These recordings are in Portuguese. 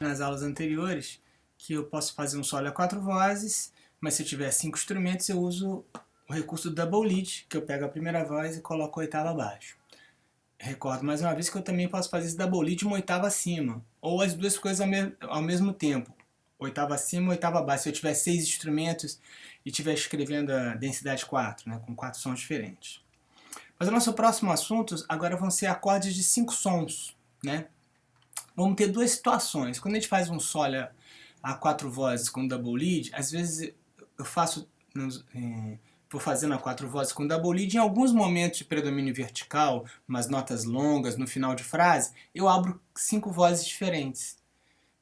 nas aulas anteriores que eu posso fazer um solo a 4 vozes, mas se eu tiver 5 instrumentos eu uso o recurso double lead, que eu pego a primeira voz e coloco a oitava abaixo. Recordo mais uma vez que eu também posso fazer esse double lead uma oitava acima, ou as duas coisas ao mesmo tempo, oitava acima, oitava abaixo. Se eu tiver 6 instrumentos e estiver escrevendo a densidade 4, né, com 4 sons diferentes. Mas o nosso próximo assunto agora vão ser acordes de 5 sons, né? Vamos ter duas situações. Quando a gente faz um solo a 4 vozes com double lead, às vezes eu faço, vou fazendo a 4 vozes com double lead, em alguns momentos de predomínio vertical, umas notas longas no final de frase, eu abro 5 vozes diferentes.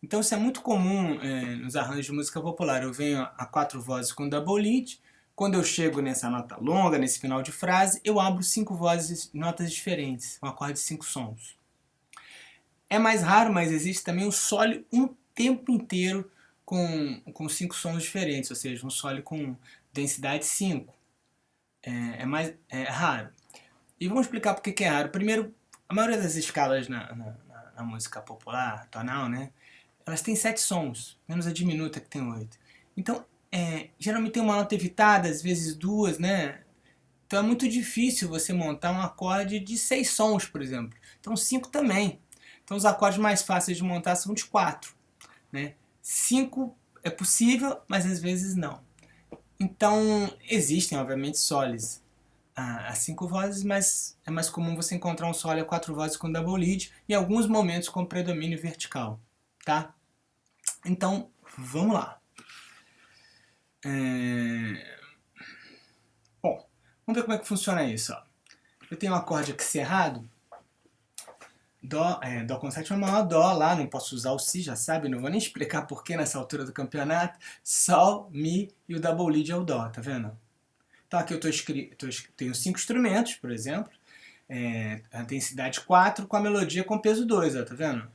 Então isso é muito comum nos arranjos de música popular. Eu venho a 4 vozes com double lead, quando eu chego nessa nota longa, nesse final de frase, eu abro 5 vozes, notas diferentes, um acorde de 5 sons. É mais raro, mas existe também um solo um tempo inteiro com 5 sons diferentes, ou seja, um solo com densidade 5. É raro. E vamos explicar por que é raro. Primeiro, a maioria das escalas na música popular, tonal, né, elas têm 7 sons, menos a diminuta que tem 8. Então, geralmente tem uma nota evitada, às vezes 2, né? Então é muito difícil você montar um acorde de 6 sons, por exemplo. Então 5 também. Então os acordes mais fáceis de montar são de 4. Né? 5 é possível, mas às vezes não. Então existem, obviamente, solos a 5 vozes, mas é mais comum você encontrar um solo a 4 vozes com double lead, em alguns momentos com predomínio vertical. Tá? Então, vamos lá. Bom, vamos ver como é que funciona isso. Ó. Eu tenho um acorde aqui cerrado, Dó com sétima maior, Dó lá, não posso usar o Si, já sabe, não vou nem explicar porquê nessa altura do campeonato. Sol, Mi e o double lead é o Dó, tá vendo? Então aqui eu tenho 5 instrumentos, por exemplo, a densidade 4 com a melodia com peso 2, ó, tá vendo?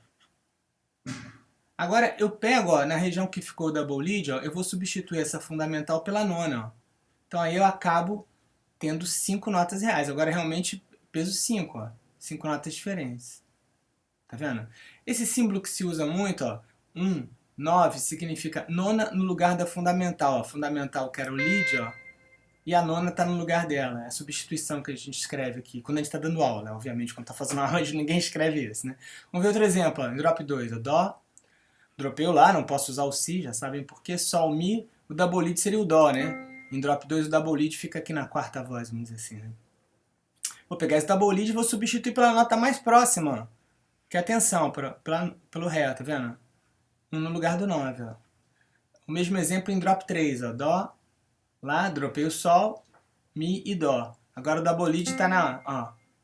Agora eu pego, ó, na região que ficou o double lead, ó, eu vou substituir essa fundamental pela nona. Ó. Então aí eu acabo tendo 5 notas reais. Agora realmente peso 5, ó, 5 notas diferentes. Tá vendo? Esse símbolo que se usa muito, ó, 1, 9, significa nona no lugar da fundamental. A fundamental que era o lead, ó, e a nona está no lugar dela. É a substituição que a gente escreve aqui, quando a gente está dando aula, né? Obviamente, quando está fazendo um arranjo, ninguém escreve isso, né? Vamos ver outro exemplo, ó, em drop 2, ó, Dó, dropei o Lá, não posso usar o Si, já sabem por quê, Sol, Mi, o double lead seria o Dó, né? Em drop 2 o double lead fica aqui na quarta voz, vamos dizer assim, né? Vou pegar esse double lead e vou substituir pela nota mais próxima, ó. Que atenção, pelo Ré, tá vendo? 1 no lugar do 9, ó. O mesmo exemplo em drop 3, ó. Dó, Lá, dropei o Sol, Mi e Dó. Agora o double lead tá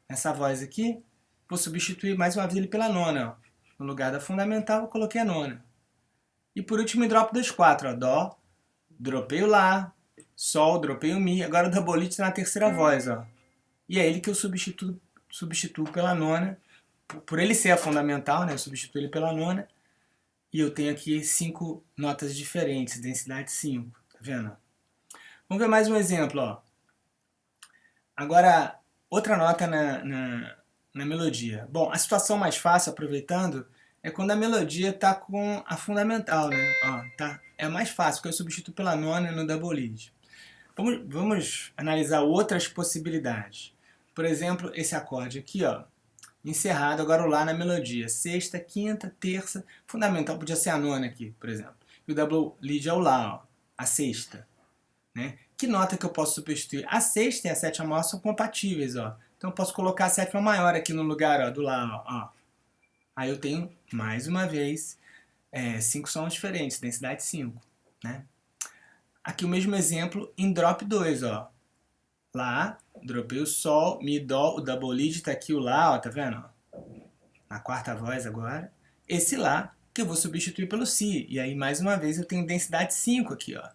nessa voz aqui. Vou substituir mais uma vez ele pela nona, ó. No lugar da fundamental, eu coloquei a nona. E por último em drop 2, 4, ó. Dó, dropei o Lá, Sol, dropei o Mi. Agora o double lead tá na terceira voz, ó. E é ele que eu substituo pela nona. Por ele ser a fundamental, né, eu substituo ele pela nona, e eu tenho aqui 5 notas diferentes, densidade 5, tá vendo? Vamos ver mais um exemplo, ó. Agora, outra nota na melodia. Bom, a situação mais fácil, aproveitando, é quando a melodia está com a fundamental, né? Ó, tá? É mais fácil, porque eu substituo pela nona no double lead. Vamos analisar outras possibilidades. Por exemplo, esse acorde aqui, ó. Encerrado, agora o Lá na melodia. Sexta, quinta, terça. Fundamental podia ser a nona aqui, por exemplo. E o double lead é o Lá, ó, a sexta. Né? Que nota que eu posso substituir? A sexta e a sétima maior são compatíveis, ó. Então eu posso colocar a sétima maior aqui no lugar, ó, do Lá, ó. Aí eu tenho, mais uma vez, 5 sons diferentes, densidade 5. Né? Aqui o mesmo exemplo em drop 2, ó. Lá, dropei o Sol, Mi, Dó, o double lead tá aqui o Lá, ó, tá vendo? Na quarta voz agora. Esse Lá que eu vou substituir pelo Si. E aí, mais uma vez, eu tenho densidade 5 aqui, ó.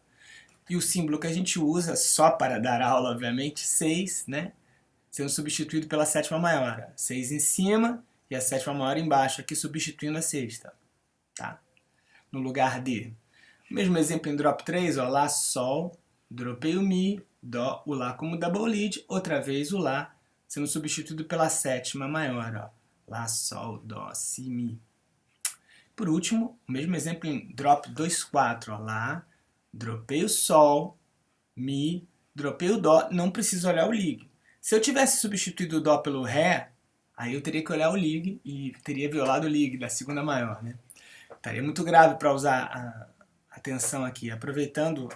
E o símbolo que a gente usa, só para dar aula, obviamente, 6, né? Sendo substituído pela sétima maior. 6 em cima e a sétima maior embaixo, aqui substituindo a sexta. Tá? No lugar de. O mesmo exemplo em drop 3, ó. Lá, Sol, dropei o Mi, Dó, o Lá como double lead, outra vez o Lá sendo substituído pela sétima maior, ó. Lá, Sol, Dó, Si, Mi. Por último, o mesmo exemplo em drop 2, 4, ó, lá, dropei o sol, mi, dropei o dó, não preciso olhar o lig. Se eu tivesse substituído o dó pelo ré, aí eu teria que olhar o lig e teria violado o lig da segunda maior, né? Estaria muito grave para usar a tensão aqui. Aproveitando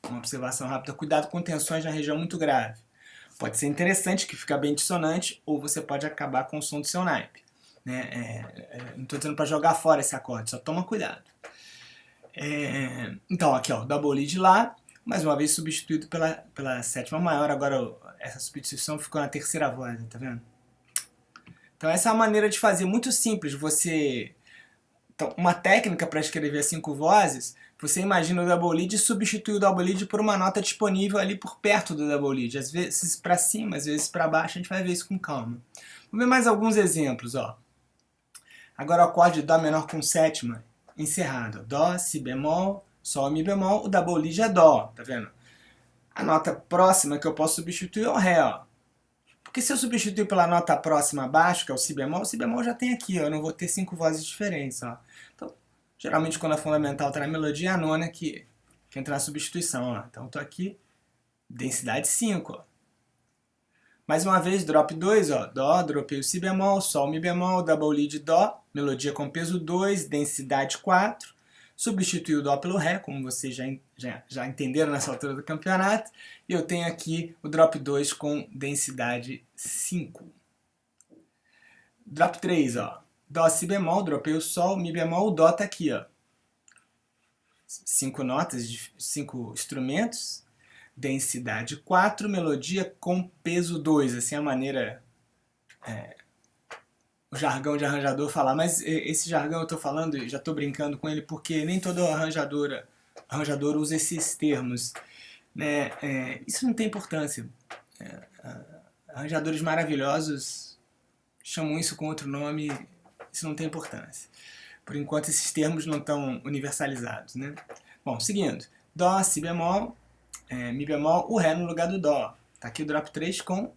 uma observação rápida, cuidado com tensões na região muito grave. Pode ser interessante, que fica bem dissonante, ou você pode acabar com o som do seu naipe. Né? Não estou dizendo para jogar fora esse acorde, só toma cuidado. Então, aqui, ó, double lead lá, mais uma vez substituído pela sétima maior. Agora essa substituição ficou na terceira voz, tá vendo? Então essa é uma maneira de fazer muito simples. Então, uma técnica para escrever 5 vozes, você imagina o double lead e substitui o double lead por uma nota disponível ali por perto do double lead. Às vezes para cima, às vezes para baixo, a gente vai ver isso com calma. Vamos ver mais alguns exemplos, ó. Agora o acorde Dó menor com sétima, encerrado. Dó, Si bemol, Sol, Mi bemol, o double lead é Dó, tá vendo? A nota próxima que eu posso substituir é o Ré, ó. Porque se eu substituir pela nota próxima abaixo, que é o Si bemol já tem aqui, ó. Eu não vou ter 5 vozes diferentes, ó. Então, geralmente quando a fundamental está na melodia, é a nona que entra na substituição, ó. Então eu tô aqui, densidade 5, ó. Mais uma vez, drop 2, ó, Dó, dropei o Si bemol, Sol, Mi bemol, double lead Dó, melodia com peso 2, densidade 4, substituí o Dó pelo Ré, como vocês já entenderam nessa altura do campeonato, e eu tenho aqui o drop 2 com densidade 5. Drop 3, ó, Dó, Si bemol, dropei o Sol, Mi bemol, o Dó tá aqui, ó. 5 notas, 5 instrumentos, densidade 4, melodia com peso 2, assim é a maneira, o jargão de arranjador falar, mas esse jargão eu estou falando e já estou brincando com ele porque nem todo arranjador usa esses termos, né? Isso não tem importância. Arranjadores maravilhosos chamam isso com outro nome, isso não tem importância. Por enquanto esses termos não estão universalizados, né? Bom, seguindo, Dó, Si bemol, Mi bemol, o Ré no lugar do Dó. Tá aqui o drop 3 com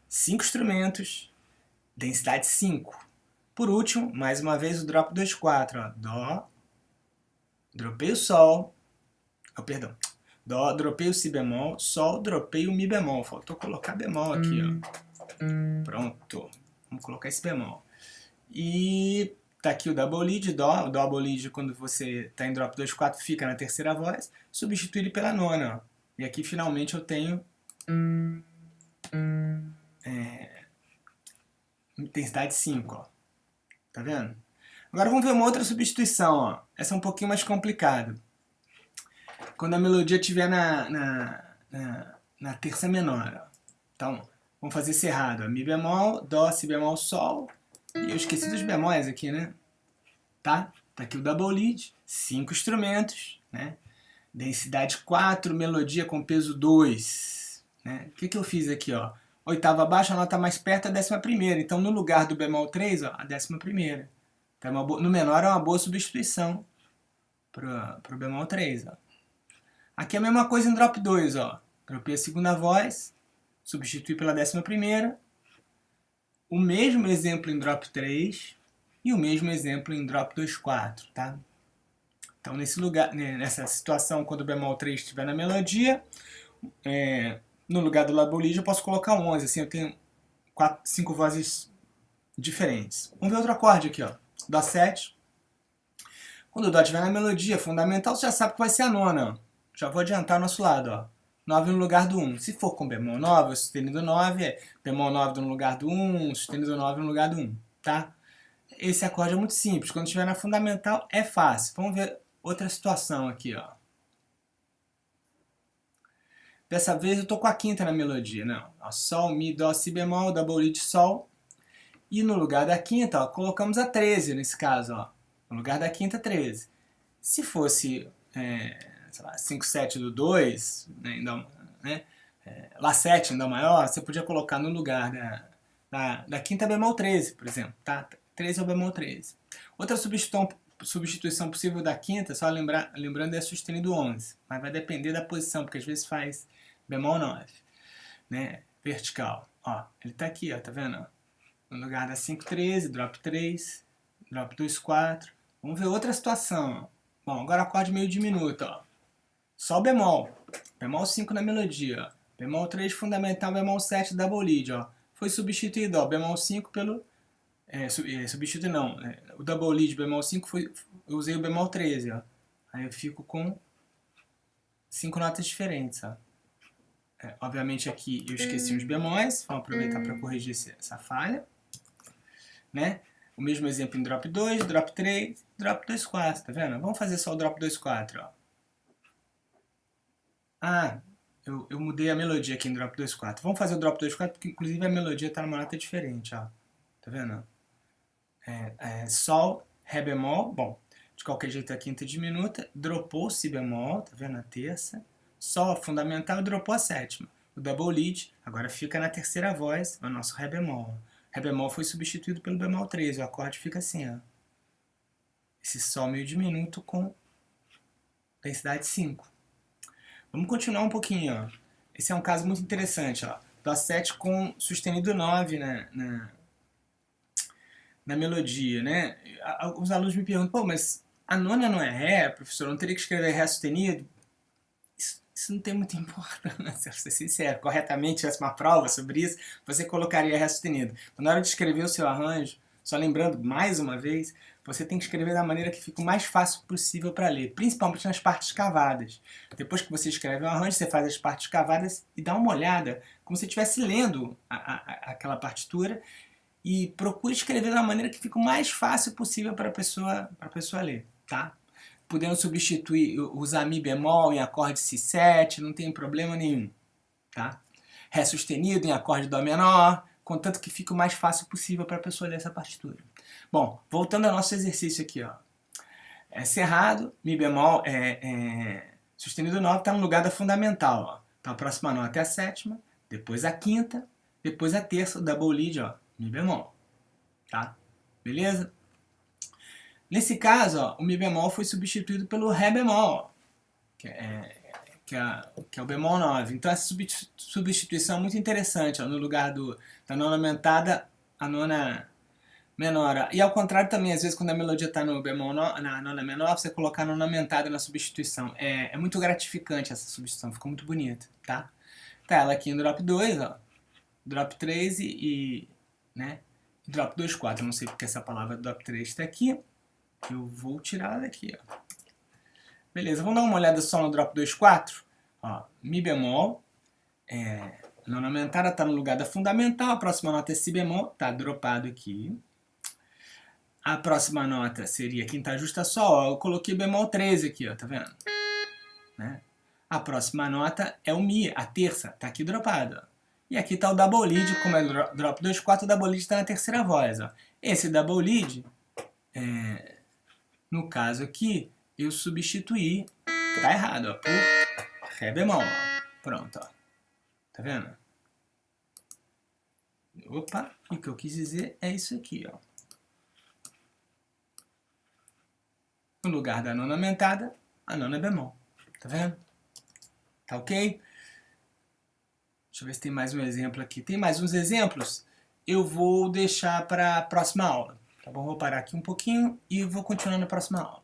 5 instrumentos, densidade 5. Por último, mais uma vez o drop 2, 4. Ó. Dó, dropei o Sol, perdão, Dó, dropei o Si bemol, Sol, dropei o Mi bemol. Faltou colocar bemol aqui, ó. Pronto, vamos colocar esse bemol. E tá aqui o double lead, Dó. O double lead, quando você está em drop 2, 4, fica na terceira voz. Substitui ele pela nona, ó. E aqui finalmente eu tenho intensidade 5, ó. Tá vendo? Agora vamos ver uma outra substituição, ó. Essa é um pouquinho mais complicada. Quando a melodia estiver na terça menor, ó. Então, vamos fazer esse errado, ó. Mi bemol, Dó, Si bemol, Sol. E eu esqueci dos bemóis aqui, né? Tá? Tá aqui o double lead, 5 instrumentos, né? Densidade 4, melodia com peso 2. Né? O que eu fiz aqui, ó? Oitava abaixo, a nota mais perto é a 11ª. Então, no lugar do bemol 3, ó, a 11ª. Então, no menor é uma boa substituição pro bemol 3, ó. Aqui é a mesma coisa em drop 2, ó. Dropei a segunda voz, substituí pela 11ª. O mesmo exemplo em drop 3 e o mesmo exemplo em drop 2, 4, tá? Então, nessa situação, quando o bemol 3 estiver na melodia, no lugar do double lead eu posso colocar 11, assim eu tenho 5 vozes diferentes. Vamos ver outro acorde aqui, ó. Dó 7. Quando o Dó estiver na melodia fundamental, você já sabe que vai ser a nona, ó. Já vou adiantar o nosso lado, ó. 9 no lugar do 1. Se for com bemol 9, sustenido 9, bemol 9 no lugar do 1, sustenido 9 no lugar do 1, tá? Esse acorde é muito simples. Quando estiver na fundamental, é fácil. Vamos ver outra situação aqui, ó. Dessa vez eu tô com a quinta na melodia, não. Ó, Sol, Mi, Dó, Si bemol, double lead, Sol. E no lugar da quinta, ó, colocamos a 13 nesse caso, ó. No lugar da quinta, 13. Se fosse, sei lá, 5, 7 do 2, né, Lá 7 em Dó maior, você podia colocar no lugar da quinta bemol 13, por exemplo, tá? 13 é o bemol 13. Outra substituição possível da quinta, só lembrando, é sustenido 11. Mas vai depender da posição, porque às vezes faz bemol 9, né? Vertical. Ó, ele tá aqui, ó, tá vendo? No lugar da 5, 13, drop 3, drop 2, 4, Vamos ver outra situação. Bom, agora acorde meio diminuto, ó. Sol bemol. Bemol 5 na melodia, ó. Bemol 3 fundamental, bemol 7 double lead, ó. Foi substituído, ó, bemol 5 pelo... substituído não, o double lead bemol 5 foi... Eu usei o bemol 13, ó. Aí eu fico com 5 notas diferentes, ó. Obviamente aqui eu esqueci uns bemóis, vamos aproveitar para corrigir essa falha, né? O mesmo exemplo em drop 2, drop 3, drop 2, 4, tá vendo? Vamos fazer só o drop 2, 4, ó. Ah, eu mudei a melodia aqui em drop 2, 4. Vamos fazer o drop 2, 4, porque inclusive a melodia está numa nota diferente, ó. Tá vendo? Sol, Ré bemol, bom, de qualquer jeito a quinta diminuta, dropou Si bemol, tá vendo? A terça. Sol fundamental e dropou a sétima. O double lead agora fica na terceira voz, o nosso Ré bemol. Ré bemol foi substituído pelo bemol 13, o acorde fica assim, ó. Esse Sol meio diminuto com densidade 5. Vamos continuar um pouquinho, ó. Esse é um caso muito interessante, ó. Dó 7 com sustenido 9 na melodia, né? Os alunos me perguntam, pô, mas a nona não é Ré, professor? Não teria que escrever Ré sustenido? Isso não tem muita importância, pra ser sincero. Corretamente, tivesse uma prova sobre isso, você colocaria Ré sustenido. Então, na hora de escrever o seu arranjo, só lembrando mais uma vez, você tem que escrever da maneira que fica o mais fácil possível para ler, principalmente nas partes cavadas. Depois que você escreve o arranjo, você faz as partes cavadas e dá uma olhada, como se estivesse lendo aquela partitura, e procure escrever da maneira que fica o mais fácil possível para a pessoa ler, tá? Podendo substituir, usar Mi bemol em acorde Si7, não tem problema nenhum, tá? Ré sustenido em acorde Dó menor, contanto que fique o mais fácil possível para a pessoa ler essa partitura. Bom, voltando ao nosso exercício aqui, ó. Cerrado, Mi bemol, sustenido 9 está no lugar da fundamental, ó. Então a próxima nota é a sétima, depois a quinta, depois a terça, o double lead, ó, Mi bemol, tá? Beleza? Nesse caso, ó, o Mi bemol foi substituído pelo Ré bemol, que é o bemol 9. Então essa substituição é muito interessante, ó, no lugar da nona aumentada, a nona menor. E ao contrário também, às vezes quando a melodia está no bemol na nona menor, você colocar a nona aumentada na substituição. É muito gratificante essa substituição, ficou muito bonita, tá? Tá ela aqui em drop 2, ó, drop 3 né? Drop 2, 4. Eu não sei porque essa palavra drop 3 está aqui. Eu vou tirar ela daqui, ó. Beleza, vamos dar uma olhada só no drop 2, 4. Ó, Mi bemol. Nona aumentada está no lugar da fundamental. A próxima nota é Si bemol. Está dropado aqui. A próxima nota seria quinta justa Sol. Ó, eu coloquei bemol 13 aqui, ó. Tá vendo? Né? A próxima nota é o Mi, a terça. Está aqui dropado, ó. E aqui está o double lead, como é drop 2, 4, o double lead está na terceira voz. Ó. Esse double lead, no caso aqui, eu substituí, tá errado, ó, por Ré bemol. Ó. Pronto, ó. Tá vendo? Opa, o que eu quis dizer é isso aqui, ó. No lugar da nona aumentada, a nona bemol. Tá vendo? Tá ok? Deixa eu ver se tem mais um exemplo aqui. Tem mais uns exemplos? Eu vou deixar para a próxima aula. Tá bom? Vou parar aqui um pouquinho e vou continuar na próxima aula.